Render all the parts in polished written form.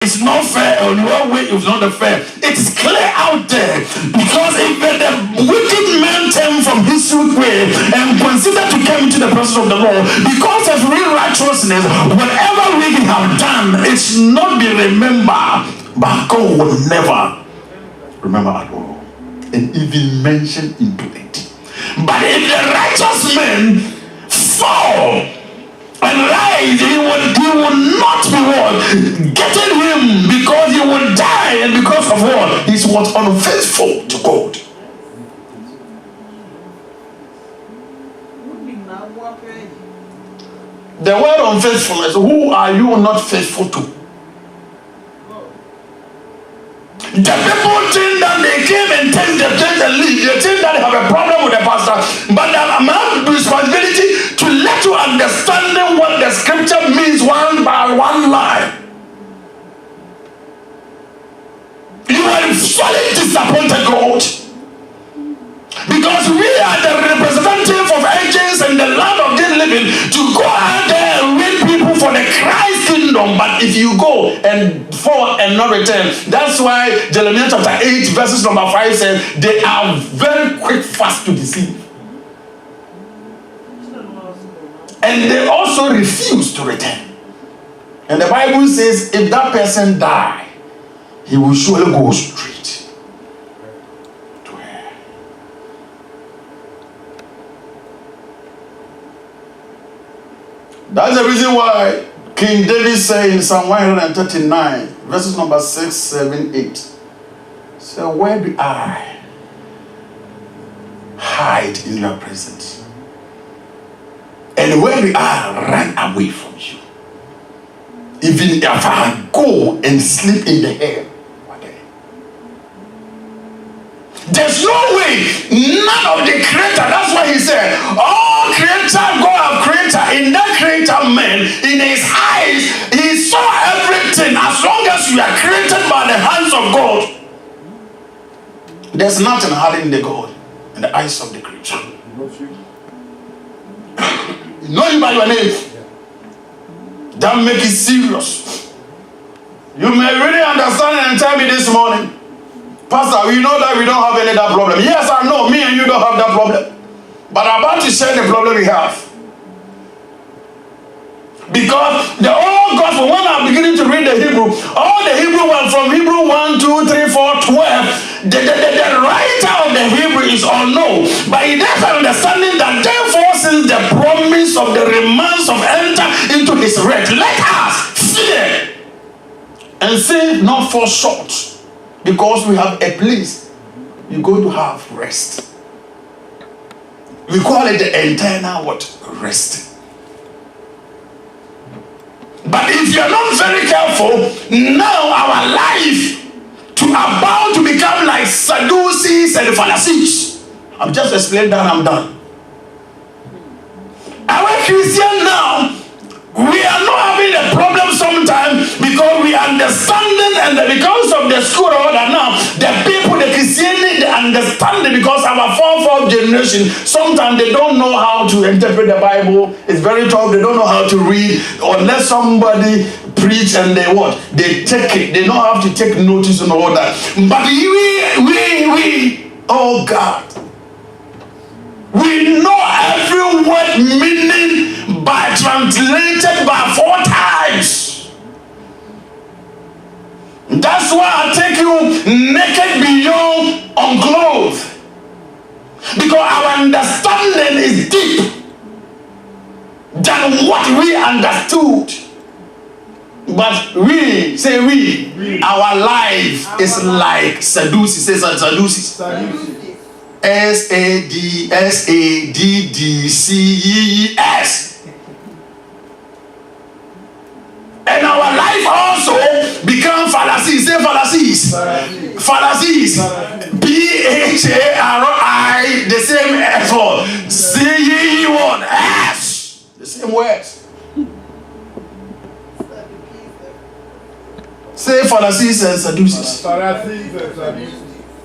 is not fair, or your way is not fair. It's clear out there. Because if the wicked man turn from his way and consider to come into the presence of the Lord, because of real righteousness, whatever we have done, it's not be remembered, but God will never remember at all, and even mention into it. But if the righteous man fall and rise, he will not be what? Getting him, because he will die, and because of what? He's what? Unfaithful to God. The word unfaithfulness, who are you not faithful to? The people think that they came and take the lead. They think that they have a problem with the pastor. But the amount of responsibility to let you understand what the scripture means one by one line. You are fully disappointed, God. Because we are the representative of angels in the land of the living to go out there and win people for the Christ kingdom. But if you go and fall and not return, that's why Jeremiah chapter 8 verses number 5 says they are very quick fast to deceive. And they also refuse to return. And the Bible says if that person die, he will surely go straight. That's the reason why King David said in Psalm 139, verses number 6, 7, 8. So where do I hide in your presence? And where do I run away from you? Even if I go and sleep in the air, there's no way, none of the creator. That's why he said, all creator, God have creator. In that creator man, in his eyes, he saw everything. As long as you are created by the hands of God, there's nothing hiding in the God, in the eyes of the creature. You know him by your name. That make it serious. You may really understand it and tell me this morning, Pastor, we know that we don't have any that problem. Yes, I know, me and you don't have that problem. But I'm about to share the problem we have. Because the old gospel, when I'm beginning to read the Hebrew, all the Hebrew ones from Hebrew 1, 2, 3, 4, 12, the writer of the Hebrew is unknown. But he does understanding that therefore, since the promise of the remains of enter into his rest, let us fear and say not fall short. Because we have a place you're going to have rest. We call it the internal what? Rest. But if you're not very careful, now our life to about to become like Sadducees and Pharisees. I've just explained that, I'm done. Our Christian now, we are not having a problem sometimes because we understand it, and because of the school order now, the people, the Christianity, they understand it because our fourth generation, sometimes they don't know how to interpret the Bible. It's very tough. They don't know how to read unless somebody preach and they what? They take it. They don't have to take notice and all that. But we, oh God, we know every word meaning by translated by 4 times. That's why I take you naked beyond unclothed. Because our understanding is deep than what we understood. But we, say we, our life is like Sadducees. Say Sadducees. SADDCEES. And our life also become Pharisees. Say Pharisees. Pharisees. PHARI, the same as what? CEE1S. The same words. Say Pharisees and Sadducees. Pharisees and Sadducees.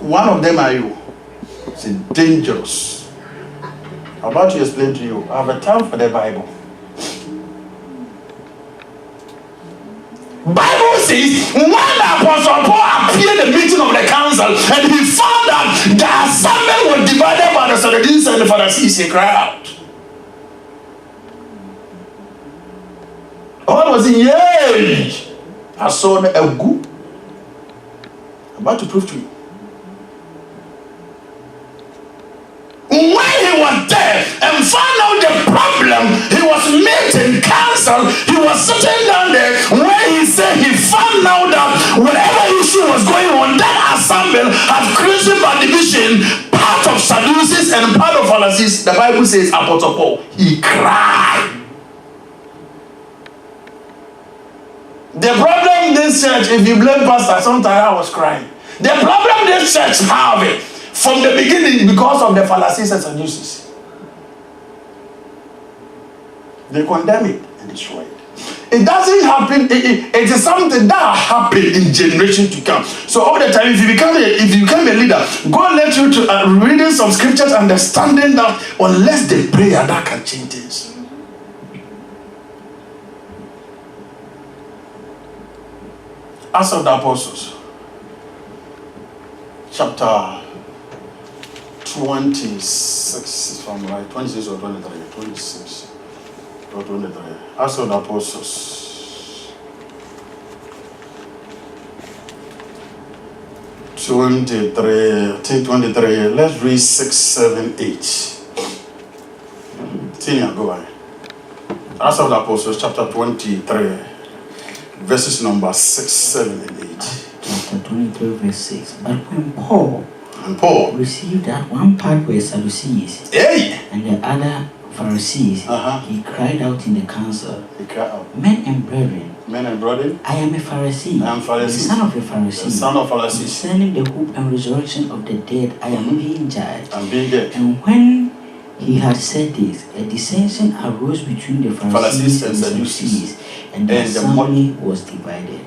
One of them are you. It's dangerous. I'm about to explain to you. I have a time for the Bible. Bible says, when the Pharisees, he cried out. All was in, yay! I saw a good. About to prove to you. When he was there and found out the problem, he was meeting counsel. He was sitting down there where he said he found out that whatever issue was going on, that assembly had created by division, part of Sadducees and part of Pharisees. The Bible says, Apostle Paul, he cried. The problem this church, if you blame pastor, sometimes I was crying. The problem this church have it from the beginning because of the Pharisees and Sadducees. They condemn it and destroy it. It doesn't happen. It is something that happen in generation to come. So all the time, if you become a leader, God led you to reading some scriptures, understanding that unless the prayer that can change things. Acts of the Apostles, chapter 26, if I'm right, 26 or 23, 26 or 23. Acts of the Apostles, 23, I think 23. Let's read 6, 7, 8. Tina, go ahead. Acts of the Apostles, chapter 23. Verses number 6, 7, and 8. Chapter 23, verse 6. But when Paul received that one part were Sadducees and the other Pharisees, he cried out in the council, Men and brethren, I am a Pharisee, the son of a Pharisee. Concerning the hope and resurrection of the dead, I am being judged. And when he had said this, a dissension arose between the Pharisees and Sadducees, and the assembly was divided.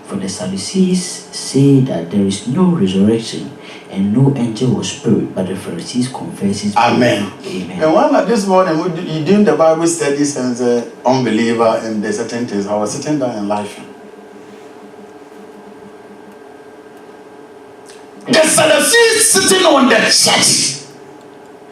For the Sadducees say that there is no resurrection and no angel or spirit, but the Pharisees confess it. Amen. Amen. And one this morning, you doing the Bible studies as an unbeliever and the certain things, I was sitting down and laughing. The Sadducees sitting on the church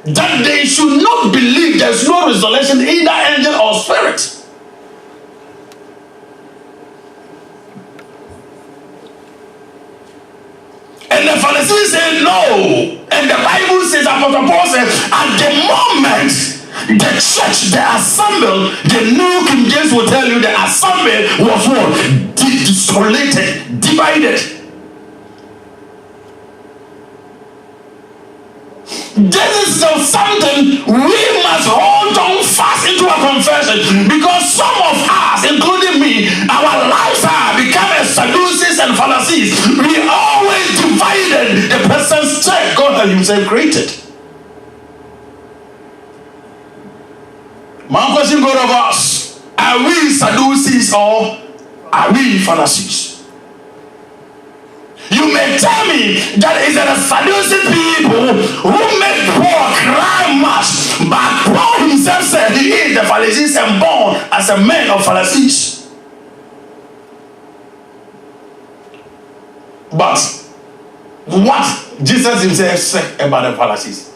that they should not believe there's no resurrection, either angel or spirit. And the Pharisees say no. And the Bible says, Apostle Paul says, at the moment the church, the assembly, the New King James will tell you the assembly was what? Desolated, divided. This is still something we must hold on fast into our confession, because some of us, including me, our lives are becoming Sadducees and Pharisees. We always divided the person's church God himself created. My question goes of us: are we Sadducees or are we Pharisees? You may tell me that it's the Sadducee people who make Paul cry much, but Paul himself said he is the Pharisees and born as a man of Pharisees. But what Jesus himself said about the Pharisees,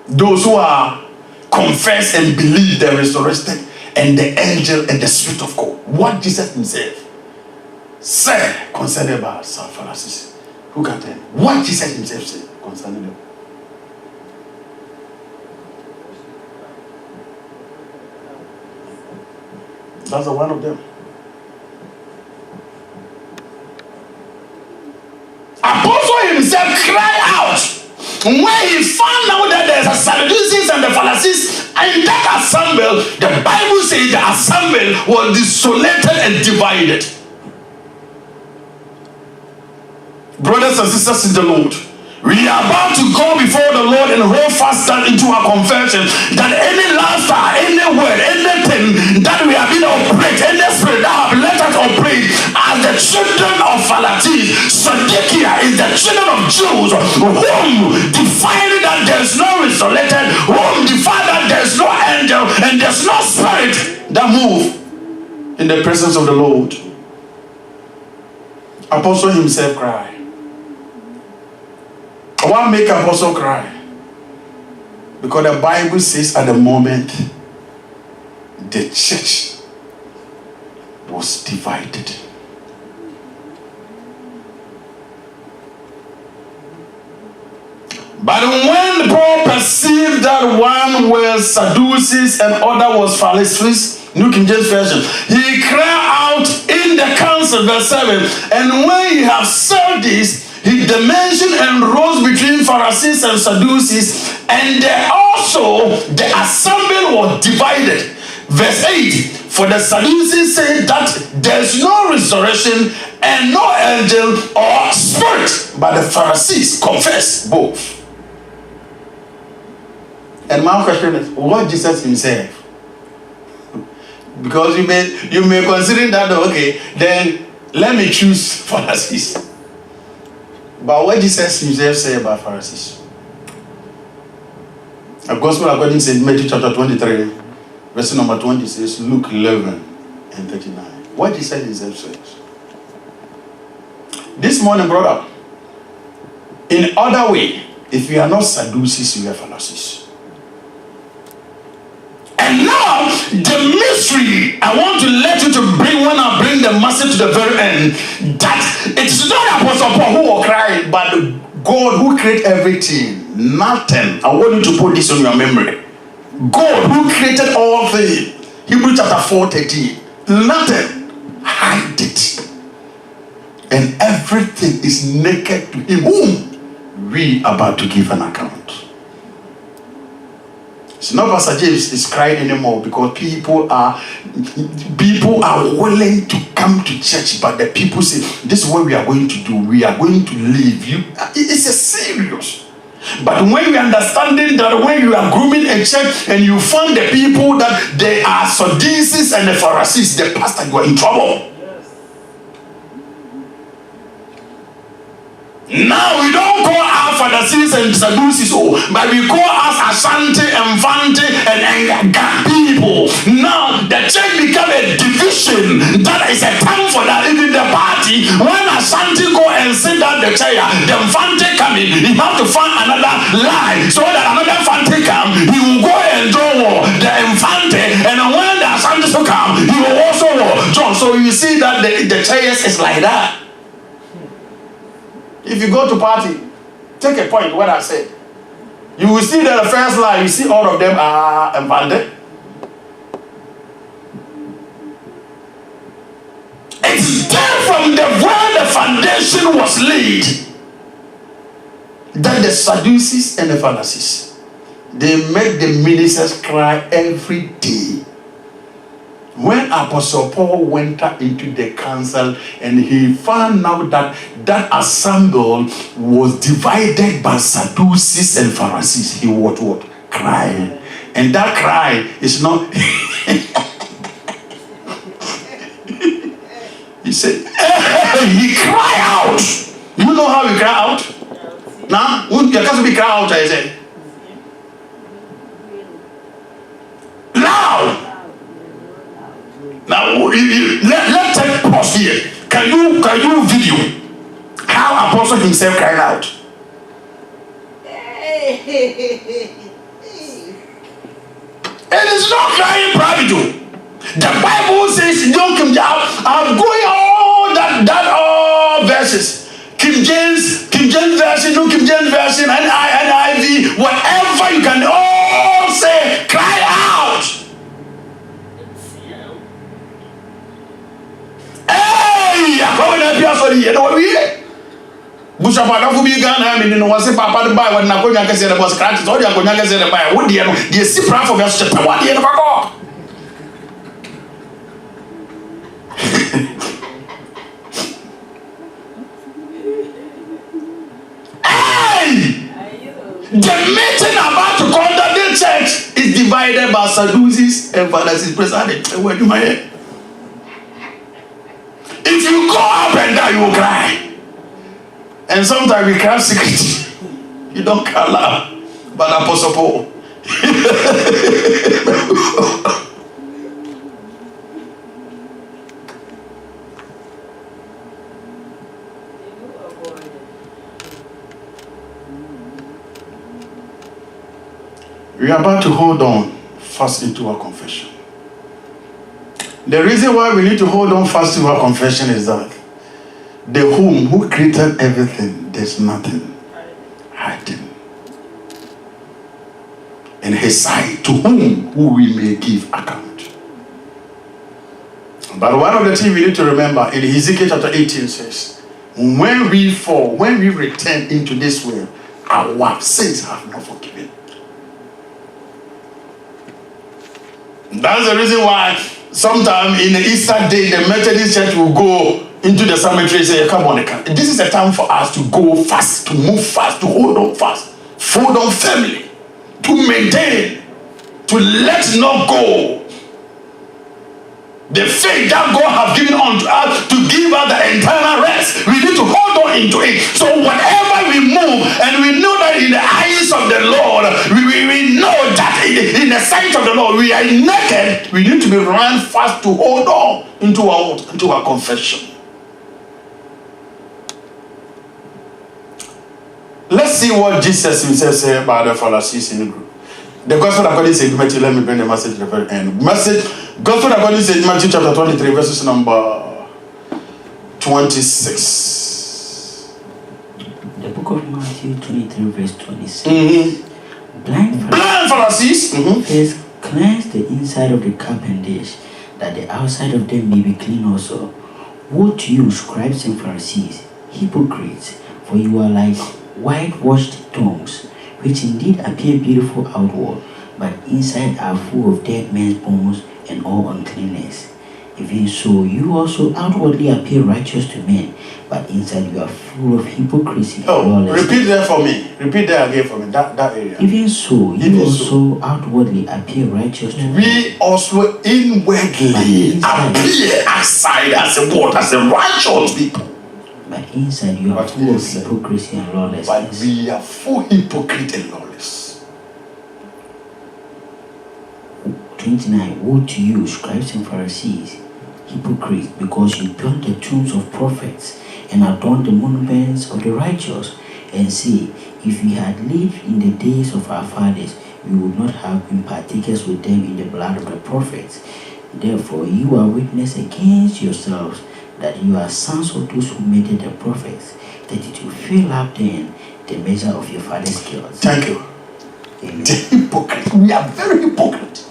those who are confess and believe the resurrection and the angel and the spirit of God, what Jesus himself said concerning about some Pharisees. Who can tell? What Jesus himself said concerning them? That's one of them. Apostle himself cried out when he found out that there's a Sadducees and the Pharisees in that assembly. The Bible says the assembly was desolated and divided. Brothers and sisters in the Lord, we are about to go before the Lord and hold fast into our confession that any lifestyle, any word, anything that we have been operate, any spirit that have let us operate as the children of Pharisees, Sadikia is the children of Jews, whom defined that there is no resurrected, whom defined that there is no angel and there's no spirit that move in the presence of the Lord. Apostle himself cried. What make Apostle cry? Because the Bible says at the moment, the church was divided. But when Paul perceived that one was Sadducees and other was Pharisees, New King James Version, he cried out in the council, verse 7, and when he had said this, he dimensioned and rose between Pharisees and Sadducees, and also the assembly was divided. Verse 8, for the Sadducees say that there is no resurrection and no angel or spirit, but the Pharisees confess both. And my question is, what Jesus himself? Because you may consider that, okay, then let me choose Pharisees. But what Jesus himself say about Pharisees? A gospel according to Matthew chapter 23, verse number 20 says, Luke 11 and 39. What Jesus himself says. This morning, brother, in other way, if you are not Sadducees, you are Pharisees. And now, the mystery I want to let you to bring when I bring the message to the very end, that it's not Apostle Paul who will cry, but God who created everything. Nothing. I want you to put this on your memory. God who created all things. Hebrews chapter 4:13. Nothing. Hide it. And everything is naked to him whom we are about to give an account. So now Pastor James is crying anymore because people are willing to come to church, but the people say, this is what we are going to do. We are going to leave you. It's a serious. But when we understanding that when you are grooming a church and you find the people that they are Sadducees and the Pharisees, the pastor, you are in trouble. Now we don't call our Pharisees and Sadducees, but we call us Ashanti and Fante and people. Now the church become a division. That is a time for that. Even the party, when Ashanti go and sit down the chair, the Fante come in, he have to find another line so that another Fante come, he will go and draw the Infante, and when the Ashanti come, he will also draw. So you see that the chairs is like that. If you go to party, take a point what I said. You will see that the first line, you see all of them are invited. It's there from where the foundation was laid that the Sadducees and the Pharisees, they make the ministers cry every day. When Apostle Paul went into the council and he found out that that assembly was divided by Sadducees and Pharisees, he was what? Crying. And that cry is not... He said, he cried out. You know how he cried out? Now, you can't be cry out, I said. Loud. Now, let's take pause here. Can you video how Apostle himself cried out? It is not crying private. The Bible says, I'm going all all verses. King James Version, New King James Version, NIV, whatever you can all say, cry out. Hey, I'm going to be for you know what we Bushapa for be Ghana, I mean, was a papa to buy when Nakoya said about scratches, or Yakoya said by what dear, the Sipra for your step, what dear go. Hey! The meeting about to conduct the church is divided by Sadducees and Pharisees. President, where do my head? If you go up and down, you will cry. And sometimes we cry secretly. You don't cry loud. But Apostle Paul. We are about to hold on fast into our confession. The reason why we need to hold on fast to our confession is that the who created everything, there's nothing hiding. In his sight, to whom we may give account. But one of the things we need to remember in Ezekiel chapter 18 says, when we fall, when we return into this world, our sins have not forgiven. That's the reason why sometimes in the Easter day, the Methodist Church will go into the cemetery and say, come on, this is a time for us to go fast, to move fast, to hold on fast, hold on firmly, to maintain, to let not go the faith that God has given unto us to give us the eternal rest. We need to hold on into it. So whatever we move, and we know that in the eyes of the Lord, we know that in the sight of the Lord, we are naked. We need to be run fast to hold on into our confession. Let's see what Jesus himself said about the Pharisees in the group. The gospel according to St. Matthew, let me bring the message to the very end. Gospel according to St. Matthew chapter 23, verses number 26. The book of Matthew 23, verse 26. Blind Pharisees first cleanse the inside of the cup and dish, that the outside of them may be clean also. Woe to you, scribes and Pharisees, hypocrites, for you are like whitewashed tombs, which indeed appear beautiful outward, but inside are full of dead men's bones and all uncleanness. Even so, you also outwardly appear righteous to men, but inside you are full of hypocrisy. Repeat that for me. Repeat that again for me. That area. Even so, you also outwardly appear righteous to men. We also inwardly appear outside as a righteous people. But inside you are full of hypocrisy and lawlessness. But we are full hypocrite and lawless. 29. Woe to you, scribes and Pharisees, hypocrites, because you build the tombs of prophets and adorn the monuments of the righteous, and say, if we had lived in the days of our fathers, we would not have been partakers with them in the blood of the prophets. Therefore, you are witness against yourselves that you are sons of those who murdered the prophets, that it will fill up then the measure of your father's guilt. Thank you. Amen. The hypocrite. We are very hypocrite.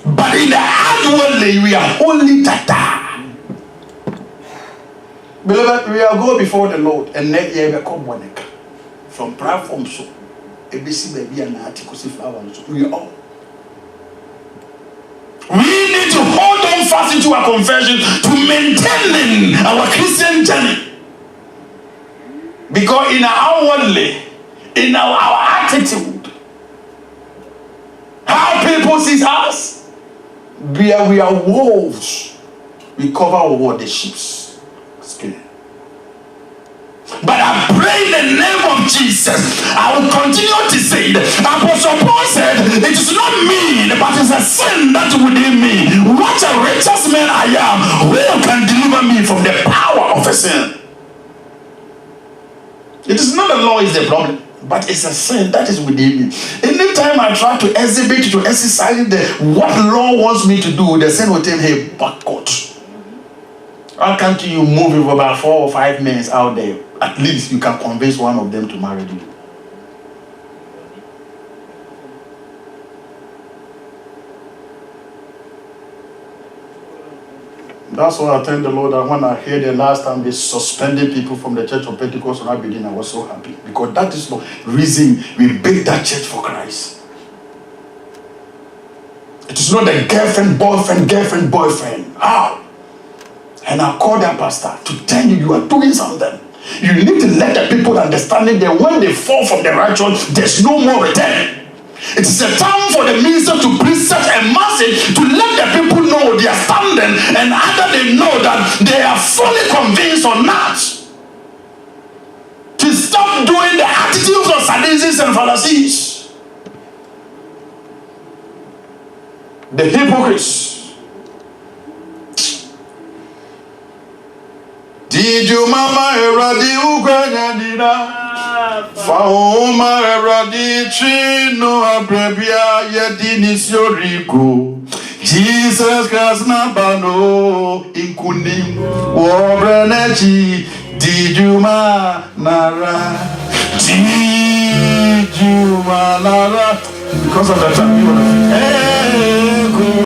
But in the outwardly, we are only tata. Beloved, we are going before the Lord, and let ye become one from platform so. ABC baby and articles if I want to. We all. We need to hold on fast into our confession to maintain our Christian journey. Because in our outwardly, in our attitude, how people see us, we are wolves. We cover over the sheep's skin. But I pray in the name of Jesus, I will continue to say that Apostle Paul said, it is not me, but it's a sin that within me. What a righteous man I am, who can deliver me from the power of a sin? It is not the law is the problem, but it's a sin that is within me. Anytime I try to exhibit, to exercise what law wants me to do, the sin will tell me, backward. How can't you move for about 4 or 5 minutes out there? At least you can convince one of them to marry you. That's why I thank the Lord that when I heard the last time they suspended people from the Church of Pentecost when I began, I was so happy. Because that is the reason we built that church for Christ. It is not a girlfriend, boyfriend. How? And I called that pastor to tell you are doing something. You need to let the people understand that when they fall from the righteous, there's no more return. It is a time for the minister to preach such a message to let the people know their standing, and either they know that they are fully convinced or not. To stop doing the attitudes of Sadducees and Pharisees. The hypocrites. Did you mama eradi ukwenya dida? Faoma Radichi no Abrebia Yedinis Yorigo. Jesus Christ Nabano Inkunim Wobrenechi Dijuma Nara Dijuma Nara. Because of the time you want to